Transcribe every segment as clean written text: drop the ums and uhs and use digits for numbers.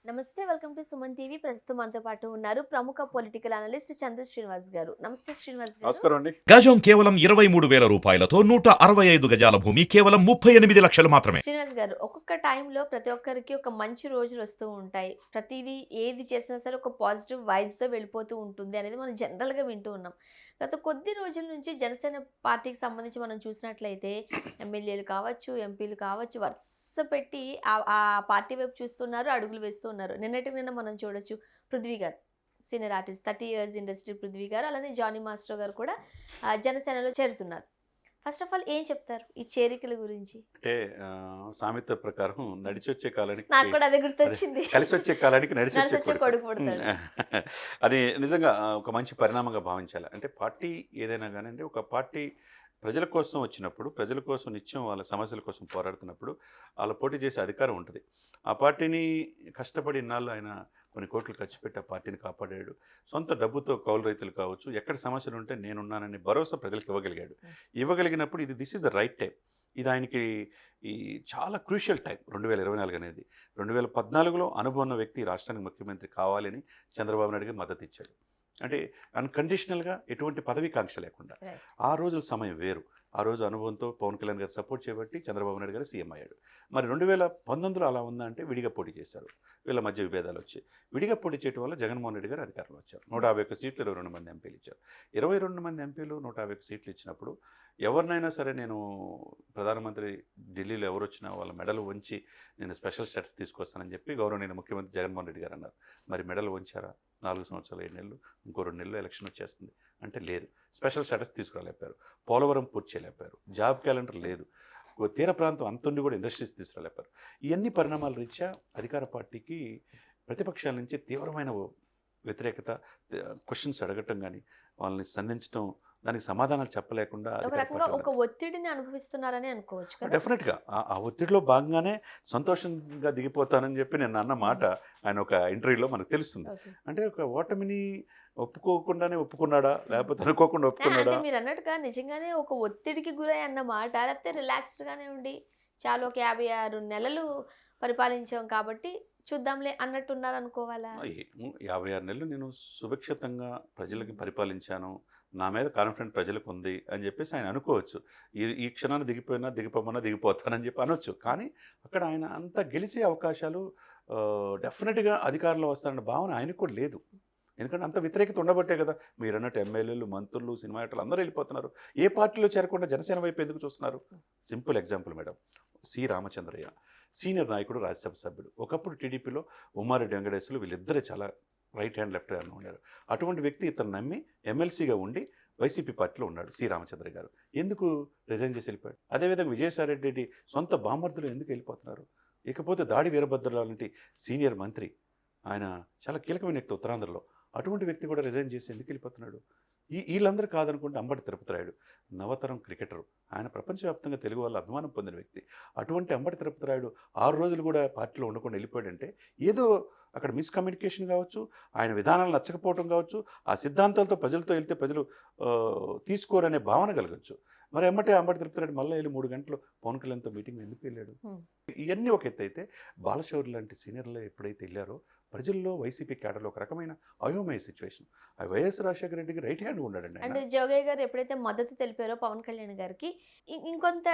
నమస్తే. Welcome to Suman TV. ప్రస్తుతం మనతో పాటు ఉన్నారు ప్రముఖ పొలిటికల్ అనలిస్ట్ చందు శ్రీనివాస్ గారు. నమస్తే శ్రీనివాస్ గారు. నమస్కారం అండి. గజం కేవలం 23,000 రూపాయలతో 165 గజాల భూమి కేవలం 38 లక్షలు మాత్రమే. శ్రీనివాస్ గారు, ఒక్కొక్క టైంలో ప్రతి ఒక్కరికి ఒక మంచి రోజులు వస్తూ ఉంటాయి. ప్రతిదీ ఏది చేసినా సరే ఒక పాజిటివ్ వైబ్స్‌తో వెళ్ళిపోతూ ఉంటుంది అనేది మనం జనరల్‌గా వింటూ ఉన్నాం. గత కొద్ది రోజుల నుంచి జనసేన పార్టీకి సంబంధించి మనం చూసినట్లయితే ఎమ్మెల్యేలు కావచ్చు, ఎంపీలు కావచ్చు వరుస పెట్టి ఆ పార్టీ వైపు చూస్తున్నారు, అడుగులు వేస్తూ ఉన్నారు. నిన్నటికి నిన్న మనం చూడొచ్చు పృథ్వీ గారు, senior artist 30 years industry Prithvi గారు, అలానే జానీ మాస్టర్ గారు కూడా జనసేనలో చేరుతున్నారు. ఫస్ట్ ఆఫ్ ఆల్ ఏం చెప్తారు ఈ చేరికల గురించి? అంటే సామెత ప్రకారం నడిచొచ్చే కాలానికి నాకు కూడా అదే అదే గుర్తొచ్చింది. కలిసొచ్చే కాలానికి నడిచొచ్చే నడిచొచ్చే కొడుకు. కొడుకు పుడతాడు. అది నిజంగా ఒక మంచి పరిణామంగా భావించాలి. అంటే పార్టీ ఏదైనా కానివ్వండి, ఒక పార్టీ ప్రజల కోసం వచ్చినప్పుడు, ప్రజల కోసం నిత్యం వాళ్ళ సమస్యల కోసం పోరాడుతున్నప్పుడు వాళ్ళ పోటీ చేసే అధికారం ఉంటుంది. ఆ పార్టీని కష్టపడి ఇన్నాళ్ళు ఆయన కొన్ని కోట్లు ఖర్చు పెట్టి ఆ పార్టీని కాపాడాడు. సొంత డబ్బుతో కౌలు రైతులు కావచ్చు, ఎక్కడ సమస్యలు ఉంటే నేనున్నానని భరోసా ప్రజలకు ఇవ్వగలిగాడు. ఇవ్వగలిగినప్పుడు ఇది this is the right time. ఇది ఆయనకి ఈ చాలా క్రూషియల్ టైం 2024 అనేది. 2014లో అనుభవం ఉన్న వ్యక్తి ఈ రాష్ట్రానికి ముఖ్యమంత్రి కావాలని చంద్రబాబు నాయుడు గారు మద్దతు ఇచ్చాడు. అంటే అన్కండిషనల్గా ఎటువంటి పదవీకాంక్ష లేకుండా. రైట్. ఆ రోజుల సమయం వేరు. ఆ రోజు అనుభవంతో పవన్ కళ్యాణ్ గారు సపోర్ట్ చేయబట్టి చంద్రబాబు నాయుడు గారు సీఎం అయ్యాడు. మరి 2019లో అలా ఉందా అంటే విడిగా పోటీ చేశారు. వీళ్ళ మధ్య విభేదాలు వచ్చాయి. విడిగా పోటీ చేయడం వల్ల జగన్మోహన్ రెడ్డి గారు అధికారంలో వచ్చారు. 151 సీట్లు, 22 మంది ఎంపీలు ఇచ్చారు. 22 మంది ఎంపీలు 151 సీట్లు ఇచ్చినప్పుడు ఎవరినైనా సరే నేను ప్రధానమంత్రి ఢిల్లీలో ఎవరు వచ్చినా వాళ్ళ మెడలు వంచి నేను స్పెషల్ స్టేటస్ తీసుకొస్తానని చెప్పి గౌరవనీయ ముఖ్యమంత్రి జగన్మోహన్ రెడ్డి గారు అన్నారు. మరి మెడలు వంచారా? 4 సంవత్సరాలు 7 నెలలు, ఇంకో 2 నెలలు ఎలక్షన్ వచ్చేస్తుంది అంటే లేదు. Special status తీసుకురాలేపారు. పోలవరం పూర్తి చేయలేపారు. జాబ్ క్యాలెండర్ లేదు. తీర ప్రాంతం అంతుండి కూడా ఇండస్ట్రీస్ తీసుకురాలేపారు. ఇవన్నీ పరిణామాల రీత్యా అధికార పార్టీకి ప్రతిపక్షాల నుంచి తీవ్రమైన వ్యతిరేకత, క్వశ్చన్స్ అడగటం కానీ, వాళ్ళని సంధించడం, దానికి సమాధానాలు చెప్పలేకుండా ఒక అధికార రకంగా పార్టీ ఒక ఒత్తిడిని అనుభవిస్తున్నారని అనుకోవచ్చు కదా. డెఫినెట్గా ఆ ఒత్తిడిలో భాగంగానే సంతోషంగా దిగిపోతానని చెప్పి నేను అన్న మాట ఆయన ఒక ఇంటర్వ్యూలో మనకు తెలుస్తుంది. ఓకే. అంటే ఒక ఓటమిని ఒప్పుకోకుండానే ఒప్పుకున్నాడా, లేకపోతే అనుకోకుండా అంటే ఒప్పుకున్నాడా? మీరు అన్నట్టుగా నిజంగానే ఒక ఒత్తిడికి గురై అన్న మాట, లేకపోతే రిలాక్స్డ్ గానే ఉండి చాలా ఒక 56 నెలలు పరిపాలించాం కాబట్టి చూద్దాంలే అన్నట్టున్నారు అనుకోవాలా? 56 నెలలు నేను సుభిక్షితంగా ప్రజలకి పరిపాలించాను, నా మీద కాన్ఫిడెంట్ ప్రజలకు ఉంది అని చెప్పేసి ఆయన అనుకోవచ్చు. ఈ క్షణాన్ని దిగిపోయినా దిగిపోమన్నా దిగిపోతానని చెప్పి అనొచ్చు. కానీ అక్కడ ఆయన అంత గెలిచే అవకాశాలు డెఫినెట్గా అధికారంలో వస్తారన్న భావన ఆయనకు కూడా లేదు. ఎందుకంటే అంత వ్యతిరేకత ఉండబట్టే కదా మీరు అన్నట్టు ఎమ్మెల్యేలు, మంత్రులు, సినిమా యాక్టర్లు అందరూ వెళ్ళిపోతున్నారు. ఏ పార్టీలో చేరకుండా జనసేన వైపు ఎందుకు చూస్తున్నారు? Simple example madam, C Ramachandraiah senior నాయకుడు, రాజ్యసభ సభ్యుడు. ఒకప్పుడు టీడీపీలో ఉమ్మారెడ్డి వెంకటేశ్వర్లు వీళ్ళిద్దరే చాలా రైట్ హ్యాండ్ లెఫ్ట్ హ్యాండ్ ఉన్నారు. అటువంటి వ్యక్తి ఇతను నమ్మి ఎమ్మెల్సీగా ఉండి వైసీపీ పార్టీలో ఉన్నాడు సి రామచంద్ర గారు. ఎందుకు రిజైన్ చేసి వెళ్ళిపోయాడు? అదేవిధంగా విజయసాయిరెడ్డి సొంత బామర్దులు ఎందుకు వెళ్ళిపోతున్నారు? ఇకపోతే దాడి వీరభద్రరావు లాంటి సీనియర్ మంత్రి, ఆయన చాలా కీలకమైన వ్యక్తి ఉత్తరాంధ్రలో, అటువంటి వ్యక్తి కూడా రిజైన్ చేసి ఎందుకు వెళ్ళిపోతున్నాడు? వీళ్ళందరూ కాదనుకుంటే అంబటి తిరుపతి రాయుడు నవతరం క్రికెటరు, ఆయన ప్రపంచవ్యాప్తంగా తెలుగు వాళ్ళ అభిమానం పొందిన వ్యక్తి. అటువంటి అంబటి తిరుపతి రాయుడు 6 రోజులు కూడా పార్టీలో ఉండకుండా వెళ్ళిపోయాడంటే ఏదో అక్కడ మిస్కమ్యూనికేషన్ కావచ్చు, ఆయన విధానాలు నచ్చకపోవడం కావచ్చు, ఆ సిద్ధాంతాలతో ప్రజలతో వెళ్తే ప్రజలు తీసుకోరనే భావన కలగచ్చు. మరి అంబటి తిరుపతి రాయుడు మళ్ళీ వెళ్ళి 3 గంటలు పవన్ కళ్యాణ్తో మీటింగ్ ఎందుకు వెళ్ళాడు? ఇవన్నీ ఒక ఎత్తు అయితే, బాలశౌరి లాంటి సీనియర్లు ఎప్పుడైతే వెళ్ళారో ప్రజల్లో వైసీపీ క్యాడర్లో ఒక రకమైన అయోమయ సిచ్యువేషన్. ఆ వైఎస్ రాజశేఖర రెడ్డికి రైట్ హ్యాండ్ ఉన్నాడండి ఆయన. అంటే జోగయ్య గారు ఎప్పుడైతే మద్దతు తెలిపారో పవన్ కళ్యాణ్ గారికి ఇంకొంత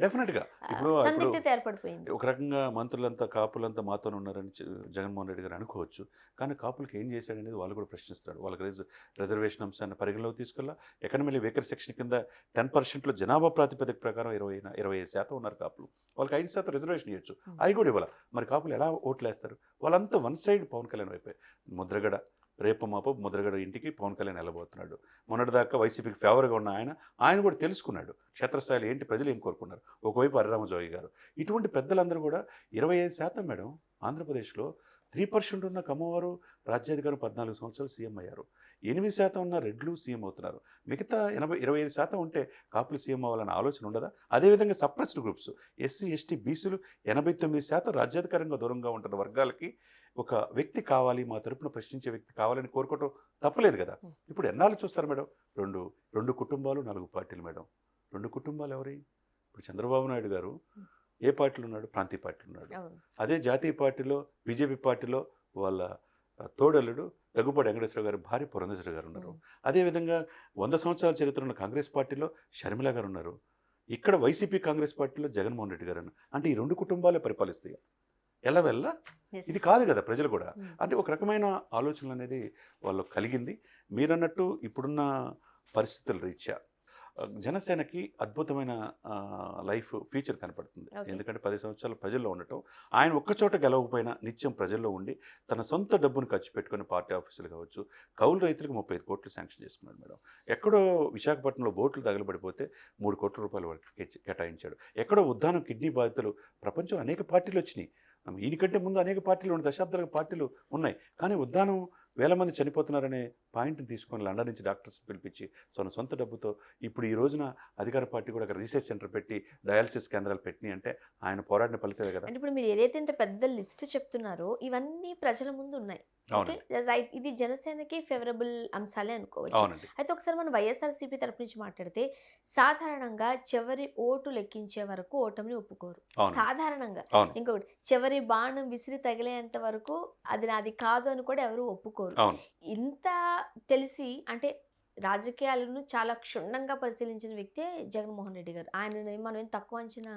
డెఫినెట్గా ఇప్పుడు సందిగ్ధత ఏర్పడిపోయింది. ఒక రకంగా మంత్రులంతా కాపులంతా మాతోనే ఉన్నారని జగన్మోహన్ రెడ్డి గారు అనుకోవచ్చు. కానీ కాపులకు ఏం చేశాడనేది వాళ్ళు కూడా ప్రశ్నిస్తారు. వాళ్ళకి రిజర్వేషన్ అంశాన్ని పరిగణలోకి తీసుకెళ్ళా. ఎకనమీ వేకర్ సెక్షన్ కింద 10%లో జనాభా ప్రాతిపదిక ప్రకారం 25% ఉన్నారు కాపులు. వాళ్ళకి 5% రిజర్వేషన్ ఇవ్వచ్చు, అవి కూడా ఇవ్వాలి. మరి కాపులు ఎలా ఓట్లు వేస్తారు? వాళ్ళంతా వన్ సైడ్ పవన్ కళ్యాణ్ వైపే. ముద్రగడ రేపు మాపో ముద్రగడ ఇంటికి పవన్ కళ్యాణ్ వెళ్ళబోతున్నాడు. మొన్నటిదాకా వైసీపీకి ఫేవర్గా ఉన్న ఆయన కూడా తెలుసుకున్నాడు క్షేత్రస్థాయిలో ఏంటి, ప్రజలు ఏం కోరుకున్నారు. ఒకవైపు హరిరామజోగి గారు, ఇటువంటి పెద్దలందరూ కూడా 25% మేడం. ఆంధ్రప్రదేశ్లో 3% ఉన్న కమ్మవారు రాజ్యాధికారం 14 సంవత్సరాలు సీఎం అయ్యారు. 8% ఉన్న రెడ్లు సీఎం అవుతున్నారు. మిగతా 25% ఉంటే కాపులు సీఎం అవ్వాలన్న ఆలోచన ఉండదా? అదేవిధంగా సప్రెస్డ్ గ్రూప్స్, ఎస్సీ, ఎస్టీ, బీసీలు 89% రాజ్యాధికారంగా దూరంగా ఉంటున్న వర్గాలకి ఒక వ్యక్తి కావాలి, మా తరపున ప్రశ్నించే వ్యక్తి కావాలని కోరుకోవటం తప్పలేదు కదా. ఇప్పుడు ఎన్నాళ్ళు చూస్తారు మేడం? రెండు కుటుంబాలు 4 పార్టీలు మేడం. 2 కుటుంబాలు ఎవరి? ఇప్పుడు చంద్రబాబు నాయుడు గారు ఏ పార్టీలో ఉన్నాడు? ప్రాంతీయ పార్టీలో ఉన్నాడు. అవును. అదే జాతీయ పార్టీలో బీజేపీ పార్టీలో వాళ్ళ తోడల్లుడు దగ్గుపాటి వెంకటేశ్వర గారి భార్య పురంధేశ్వరి గారు ఉన్నారు. అదేవిధంగా 100 సంవత్సరాల చరిత్ర ఉన్న కాంగ్రెస్ పార్టీలో షర్మిల గారు ఉన్నారు. ఇక్కడ వైసీపీ కాంగ్రెస్ పార్టీలో జగన్మోహన్ రెడ్డి గారు ఉన్నారు. అంటే ఈ 2 కుటుంబాలే పరిపాలిస్తాయి. ఎల్లవెల్ల Yes. ఇది కాదు కదా ప్రజలు కూడా. Hmm. అంటే ఒక రకమైన ఆలోచనలు అనేది వాళ్ళకు కలిగింది. మీరన్నట్టు ఇప్పుడున్న పరిస్థితుల రీత్యా జనసేనకి అద్భుతమైన లైఫ్ ఫ్యూచర్ కనపడుతుంది. Okay. ఎందుకంటే 10 సంవత్సరాలు ప్రజల్లో ఉండటం, ఆయన ఒక్కచోట గెలవకపోయినా నిత్యం ప్రజల్లో ఉండి తన సొంత డబ్బును ఖర్చు పెట్టుకుని పార్టీ ఆఫీసులు కావచ్చు, కౌలు రైతులకు 35 కోట్లు శాంక్షన్ చేసుకున్నాడు మేడం. ఎక్కడో విశాఖపట్నంలో బోట్లు తగలబడిపోతే 3 కోట్ల రూపాయల వరకు కేటాయించాడు. ఎక్కడో ఉద్దానం కిడ్నీ బాధితులు, ప్రపంచంలో అనేక పార్టీలు వచ్చినాయి. ఈయనకంటే ముందు అనేక పార్టీలు ఉన్నాయి, దశాబ్దాల పార్టీలు ఉన్నాయి. కానీ ఉద్దానం వేల మంది చనిపోతున్నారనే పాయింట్ని తీసుకొని లండన్ నుంచి డాక్టర్స్ పిలిపించి తన సొంత డబ్బుతో ఇప్పుడు ఈ రోజున అధికార పార్టీ కూడా అక్కడ రీసెర్చ్ సెంటర్ పెట్టి డయాలసిస్ కేంద్రాలు పెట్టినాయి అంటే ఆయన పోరాడిన ఫలితమే కదా. అంటే ఇప్పుడు మీరు ఏదైతే ఇంత పెద్ద లిస్ట్ చెప్తున్నారో ఇవన్నీ ప్రజల ముందు ఉన్నాయి. Okay, right. ఇది జనసేనకి ఫేవరబుల్ అంశాలే అనుకోవచ్చు. అవునండి. అయితే ఒకసారి మనం వైఎస్ఆర్సీపీ తరపు నుంచి మాట్లాడితే సాధారణంగా చివరి ఓటు లెక్కించే వరకు ఓటమిని ఒప్పుకోరు. అవును. సాధారణంగా అవును. ఇంకొకటి చివరి బాణం విసిరి తగిలేంత వరకు అది నాది కాదు అని కూడా ఎవరు ఒప్పుకోరు. అవును. ఇంత తెలిసి అంటే రాజకీయాలను చాలా క్షుణ్ణంగా పరిశీలించిన వ్యక్తే జగన్మోహన్ రెడ్డి గారు. ఆయనని మనం ఏం తక్కువ అంచనా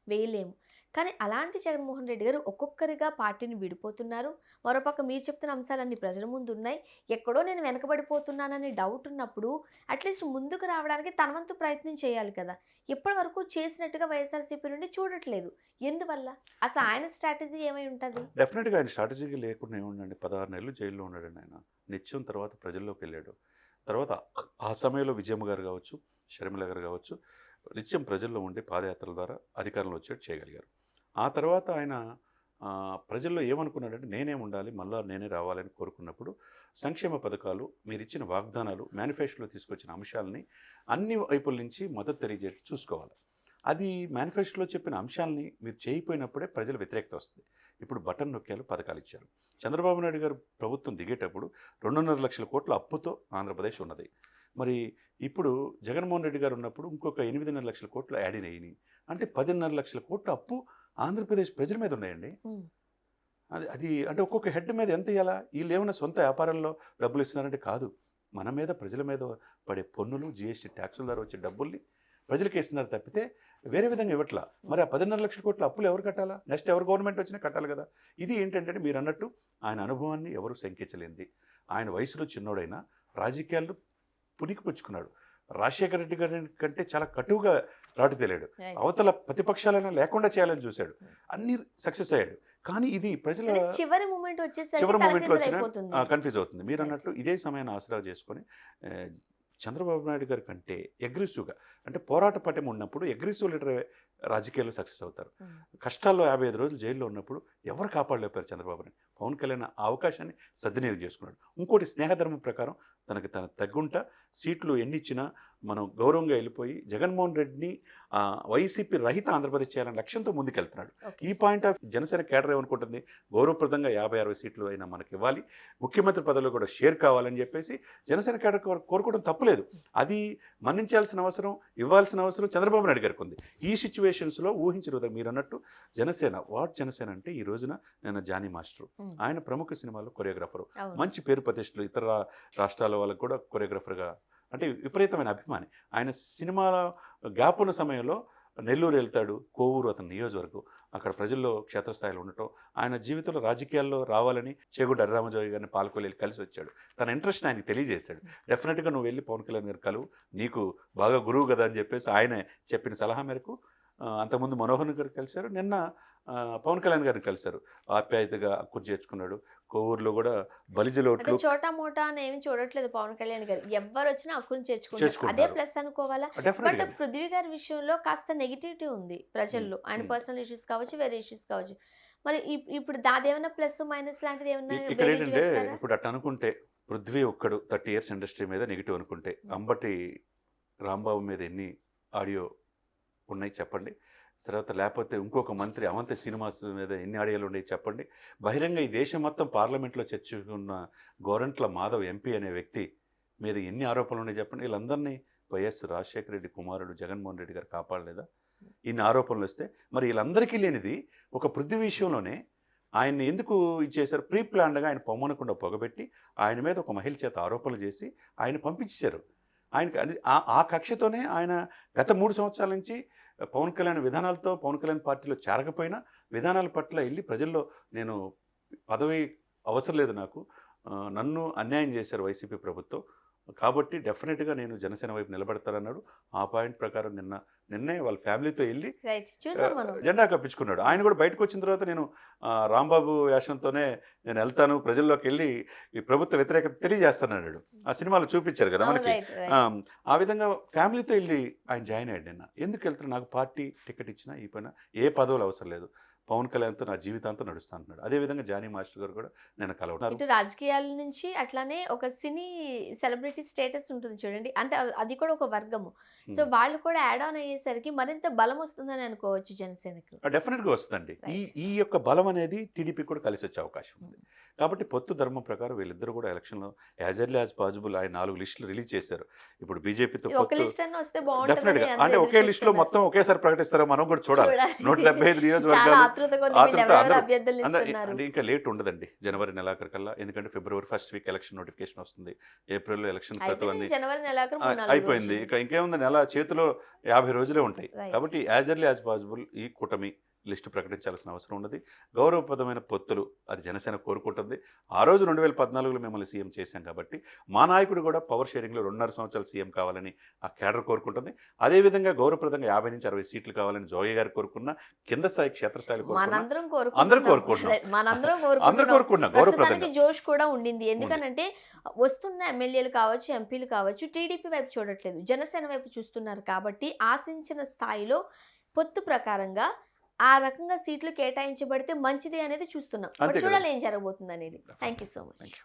వేయలేము. కానీ అలాంటి జగన్మోహన్ రెడ్డి గారు ఒక్కొక్కరిగా పార్టీని విడిపోతున్నారు. మరోపక్క మీరు చెప్తున్న అంశాలన్నీ ప్రజల ముందు ఉన్నాయి. ఎక్కడో నేను వెనకబడిపోతున్నానని డౌట్ ఉన్నప్పుడు అట్లీస్ట్ ముందుకు రావడానికి తన వంతు ప్రయత్నం చేయాలి కదా. ఇప్పటి వరకు చేసినట్టుగా వైఎస్ఆర్సీపీ నుండి చూడట్లేదు. ఎందువల్ల? అసలు ఆయన స్ట్రాటజీ ఏమై ఉంటుంది? డెఫినెట్గా ఆయన స్ట్రాటజీగా లేకుండా ఏముండండి. 16 నెలలు జైల్లో ఉన్నాడండి ఆయన. నిత్యం తర్వాత ప్రజల్లోకి వెళ్ళాడు. తర్వాత ఆ సమయంలో విజయమ్మ గారు కావచ్చు, షర్మిల గారు కావచ్చు, నిత్యం ప్రజల్లో ఉండి పాదయాత్రల ద్వారా అధికారంలో వచ్చేట్టు చేయగలిగారు. ఆ తర్వాత ఆయన ప్రజల్లో ఏమనుకున్నాడంటే నేనే ఉండాలి, మళ్ళా నేనే రావాలని కోరుకున్నప్పుడు సంక్షేమ పథకాలు, మీరు ఇచ్చిన వాగ్దానాలు, మేనిఫెస్టోలో తీసుకొచ్చిన అంశాలని అన్ని వైపుల నుంచి మద్దతు తెలియజేసి చూసుకోవాలి. అది మేనిఫెస్టోలో చెప్పిన అంశాలని మీరు చేయకపోయినప్పుడే ప్రజల వ్యతిరేకత వస్తుంది. ఇప్పుడు బటన్ నొక్కాలు, పథకాలు ఇచ్చారు. చంద్రబాబు నాయుడు గారు ప్రభుత్వం దిగేటప్పుడు 2.5 లక్షల కోట్ల అప్పుతో ఆంధ్రప్రదేశ్ ఉన్నది. మరి ఇప్పుడు జగన్మోహన్ రెడ్డి గారు ఉన్నప్పుడు ఇంకొక 8.5 లక్షల కోట్లు యాడ్ అయినాయి. అంటే 10.5 లక్షల కోట్ల అప్పు ఆంధ్రప్రదేశ్ ప్రజల మీద ఉన్నాయండి. అది అంటే ఒక్కొక్క హెడ్ మీద ఎంత ఇవ్వాలా? వీళ్ళు ఏమైనా సొంత వ్యాపారంలో డబ్బులు ఇస్తున్నారంటే కాదు. మన మీద, ప్రజల మీద పడే పన్నులు, జిఎస్టీ ట్యాక్సుల ద్వారా వచ్చే డబ్బుల్ని ప్రజలకి ఇస్తున్నారు తప్పితే వేరే విధంగా ఇవ్వట్లా. మరి ఆ 10.5 లక్షల కోట్ల అప్పులు ఎవరు కట్టాలా? నెక్స్ట్ ఎవరు గవర్నమెంట్ వచ్చినా కట్టాలి కదా. ఇది ఏంటంటే మీరు అన్నట్టు ఆయన అనుభవాన్ని ఎవరు శంకించలేంది. ఆయన వయసులో చిన్నోడైనా రాజకీయాల్లో పుణికిపుచ్చుకున్నాడు. రాజశేఖర రెడ్డి గారి కంటే చాలా కటువుగా రాటు తేలాడు. అవతల ప్రతిపక్షాలైనా లేకుండా చేయాలని చూశాడు. అన్ని సక్సెస్ అయ్యాడు. కానీ ఇది ప్రజల చివరి మూమెంట్లో వచ్చిన కన్ఫ్యూజ్ అవుతుంది. మీరు అన్నట్టు ఇదే సమయాన్ని ఆసరా చేసుకొని చంద్రబాబు నాయుడు గారి కంటే అగ్రెసివ్గా, అంటే పోరాట పటం ఉన్నప్పుడు అగ్రెసివ్ లీడర్ రాజకీయాల్లో సక్సెస్ అవుతారు. కష్టాల్లో 55 రోజులు జైల్లో ఉన్నప్పుడు ఎవరు కాపాడలేపారు చంద్రబాబు నాయుడు. పవన్ కళ్యాణ్ ఆ అవకాశాన్ని సద్వినియోగం చేసుకున్నాడు. ఇంకోటి స్నేహధర్మం ప్రకారం తనకు తగ్గుంట సీట్లు ఎన్ని ఇచ్చినా మనం గౌరవంగా వెళ్ళిపోయి జగన్మోహన్ రెడ్డిని వైసీపీ రహిత ఆంధ్రప్రదేశ్ చేయాలనే లక్ష్యంతో ముందుకెళ్తున్నాడు. ఈ పాయింట్ ఆఫ్ జనసేన కేడర్ ఏమనుకుంటుంది, గౌరవప్రదంగా 50-60 సీట్లు అయినా మనకి ఇవ్వాలి, ముఖ్యమంత్రి పదవిలో కూడా షేర్ కావాలని చెప్పేసి జనసేన కేడర్ కోరుకోవడం తప్పులేదు. అది మన్నించాల్సిన అవసరం, ఇవ్వాల్సిన అవసరం చంద్రబాబు నాయుడు గారికి ఉంది. ఈ సిచ్యువేషన్స్లో ఊహించిన విధంగా మీరు అన్నట్టు జనసేన జనసేన అంటే ఈ రోజున నేను జానీ మాస్టర్, ఆయన ప్రముఖ సినిమాలో కొరియోగ్రాఫరు, మంచి పేరు ప్రతిష్టలు, ఇతర రాష్ట్రాల వాళ్ళకు కూడా కొరియోగ్రాఫర్గా అంటే విపరీతమైన అభిమాని. ఆయన సినిమాలో గ్యాప్ ఉన్న సమయంలో నెల్లూరు వెళ్తాడు, కోవూరు అతని నియోజకవర్గం, అక్కడ ప్రజల్లో క్షేత్రస్థాయిలో ఉండటం, ఆయన జీవితంలో రాజకీయాల్లో రావాలని చేగుంట హరిరామజోగి గారిని పాలకొల్లి కలిసి వచ్చాడు. తన ఇంట్రెస్ట్ ఆయనకి తెలియజేశాడు. డెఫినెట్గా నువ్వు వెళ్ళి పవన్ కళ్యాణ్ గారు కలువు, నీకు బాగా గురువు కదా అని చెప్పేసి ఆయన చెప్పిన సలహా మేరకు అంతకుముందు మనోహర్ గారు కలిశారు, నిన్న పవన్ కళ్యాణ్ గారిని కలిశారు. ఆప్యాయతగా అక్కురు చేర్చుకున్నాడు. కోవూరులో కూడా బలిజలోట్లు చోటా మోటా అని ఏమి చూడట్లేదు పవన్ కళ్యాణ్ గారు. ఎవరు వచ్చినా అక్కుని చేర్చుకుంటారు, అదే ప్లస్ అనుకోవాలా. బట్ పృథ్వీ గారి విషయంలో కాస్త నెగిటివిటీ ఉంది ప్రజల్లో. ఆయన పర్సనల్ ఇష్యూస్ కావచ్చు, వేరే ఇష్యూస్ కావచ్చు. మరి ఇప్పుడు దాదేమన్నా ప్లస్ మైనస్ లాంటిది ఏమన్నా ఇక్కడ ఏంటంటే ఇప్పుడు అట్లా అనుకుంటే పృథ్వీ ఒక్కడు 30 years ఇండస్ట్రీ మీద నెగిటివ్ అనుకుంటే అంబటి రాంబాబు మీద ఎన్ని ఆడియో ఉన్నాయి చెప్పండి. తర్వాత లేకపోతే ఇంకొక మంత్రి అవంతి శ్రీనివాస్ మీద ఎన్ని ఆడియోలు ఉన్నాయి చెప్పండి. బహిరంగ ఈ దేశం మొత్తం పార్లమెంట్లో చర్చించుకున్న గోరంట్ల మాధవ్ ఎంపీ అనే వ్యక్తి మీద ఎన్ని ఆరోపణలు ఉన్నాయి చెప్పండి. వీళ్ళందరినీ వైఎస్ రాజశేఖర రెడ్డి కుమారుడు జగన్మోహన్ రెడ్డి గారు కాపాడలేదా? ఇన్ని ఆరోపణలు వస్తే మరి వీళ్ళందరికీ లేనిది ఒక పృథ్వీ విషయంలోనే ఆయన్ని ఎందుకు ఇచ్చేశారు? ప్రీ ప్లాన్డ్గా ఆయన పొమ్మనకుండా పొగబెట్టి ఆయన మీద ఒక మహిళ చేత ఆరోపణలు చేసి ఆయన పంపించేశారు. ఆయనకి అది ఆ కక్షతోనే ఆయన గత 3 సంవత్సరాల నుంచి పవన్ కళ్యాణ్ విధానాలతో పవన్ కళ్యాణ్ పార్టీలో చేరకపోయినా విధానాల పట్ల వెళ్ళి ప్రజల్లో నేను పదవి అవసరం లేదు నాకు, నన్ను అన్యాయం చేశారు వైసీపీ ప్రభుత్వం, కాబట్టి డెఫినెట్గా నేను జనసేన వైపు నిలబడతానన్నాడు. ఆ పాయింట్ ప్రకారం నిన్నే వాళ్ళ ఫ్యామిలీతో వెళ్ళి రైట్ చూసాం మనం. జెండా కప్పించుకున్నాడు. ఆయన కూడా బయటకు వచ్చిన తర్వాత నేను రాంబాబు వేషంతోనే నేను వెళ్తాను, ప్రజల్లోకి వెళ్ళి ఈ ప్రభుత్వ వ్యతిరేకత తెలియజేస్తానన్నాడు. ఆ సినిమాలో చూపించారు కదా మనకి. Right right. ఆ విధంగా ఫ్యామిలీతో వెళ్ళి ఆయన జాయిన్ అయ్యాడు. నిన్న ఎందుకు వెళ్తున్నా, నాకు పార్టీ టికెట్ ఇచ్చినా ఈ పైన ఏ పదవులు అవసరం లేదు, పవన్ కళ్యాణ్తో నా జీవితాంతం నడుస్తా అంటున్నాడు. అదేవిధంగా జానీ మాస్టర్ గారు కూడా నేను కలవన్నారు. ఇటు రాజకీయాల నుంచి అట్లానే ఒక సినీ సెలబ్రిటీ స్టేటస్ ఉంటుంది చూడండి, అంటే అది కూడా ఒక వర్గము. సో వాళ్ళు కూడా యాడ్ ఆన్ అయ్యేసరికి మరింత బలం వస్తుందని అనుకోవచ్చు జనసేనకు. డెఫినెట్గా వస్తుందండి. ఈ Right. ఈ యొక్క బలం అనేది టీడీపీ కూడా కలిసి వచ్చే అవకాశం ఉంది. కాబట్టి పొత్తు ధర్మం ప్రకారం వీళ్ళిద్దరూ కూడా ఎలక్షన్లో యాజ్ ఎర్లీ యాజ్ పాసిబుల్ ఆయన 4 లిస్టులు రిలీజ్ చేశారు. ఇప్పుడు బీజేపీతో ఒక పొత్తు లిస్ట్ అన్న వస్తే డెఫినెట్గా, బాగుంటుంది. అంటే ఒకే లిస్టులో మొత్తం ఒకేసారి ప్రకటిస్తారో మనం కూడా చూడాలి. 175 చాలా నియోజకవర్గాలు ఆతృతగా ఉంది. ఆతృత వీళ్ళు ఎవరెవరు అందరూ అభ్యర్థులు అంటే ఇస్తున్నారు. ఇంకా లేట్ ఉండదండి జనవరి నెలాఖరికల్లా, ఎందుకంటే ఫిబ్రవరి ఫస్ట్ వీక్ ఎలక్షన్ నోటిఫికేషన్ వస్తుంది, ఏప్రిల్లో ఎలక్షన్ ప్రతి అయిపోయింది జనవరి నెలాఖరు 3-4 అయిపోయింది. రోజులు. ఇంకేముంది, నెల చేతిలో 50 రోజులే ఉంటాయి. Right. కాబట్టి యాజ్ ఎర్లీ యాజ్ పాసిబుల్ ఈ కూటమి లిస్టు ప్రకటించాల్సిన అవసరం ఉన్నది. గౌరవప్రదమైన పొత్తులు అది జనసేన కోరుకుంటుంది. ఆ రోజు 2014లో మిమ్మల్ని సీఎం చేశాం కాబట్టి మా నాయకుడు కూడా పవర్ షేరింగ్లో 2.5 సంవత్సరాలు సీఎం కావాలని ఆ కేడర్ కోరుకుంటుంది. అదేవిధంగా గౌరవప్రదంగా 50 నుంచి 60 సీట్లు కావాలని జోగి గారు కోరుకున్న, కింద స్థాయి క్షేత్రస్థాయిలో కోరుకున్న మనందరం అందరూ కోరుకుంటున్నాం. కోరుకుంటున్నాం. Right. మనందరం అందరూ కోరుకుంటున్నాం. కోరుకున్నాం గౌరవప్రదంగా. ప్రస్తుతానికి జోష్ కూడా ఉండింది. ఎందుకనంటే వస్తున్న ఎమ్మెల్యేలు కావచ్చు, ఎంపీలు కావచ్చు, టీడీపీ వైపు చూడట్లేదు, జనసేన వైపు చూస్తున్నారు. కాబట్టి ఆశించిన స్థాయిలో పొత్తు ప్రకారంగా ఆ రకంగా సీట్లు కేటాయించబడితే మంచిది అనేది చూస్తున్నాం. అంతే మరి కదా. చూడాలి ఏం జరగబోతుంది అనేది. Thank you so much. Thank you.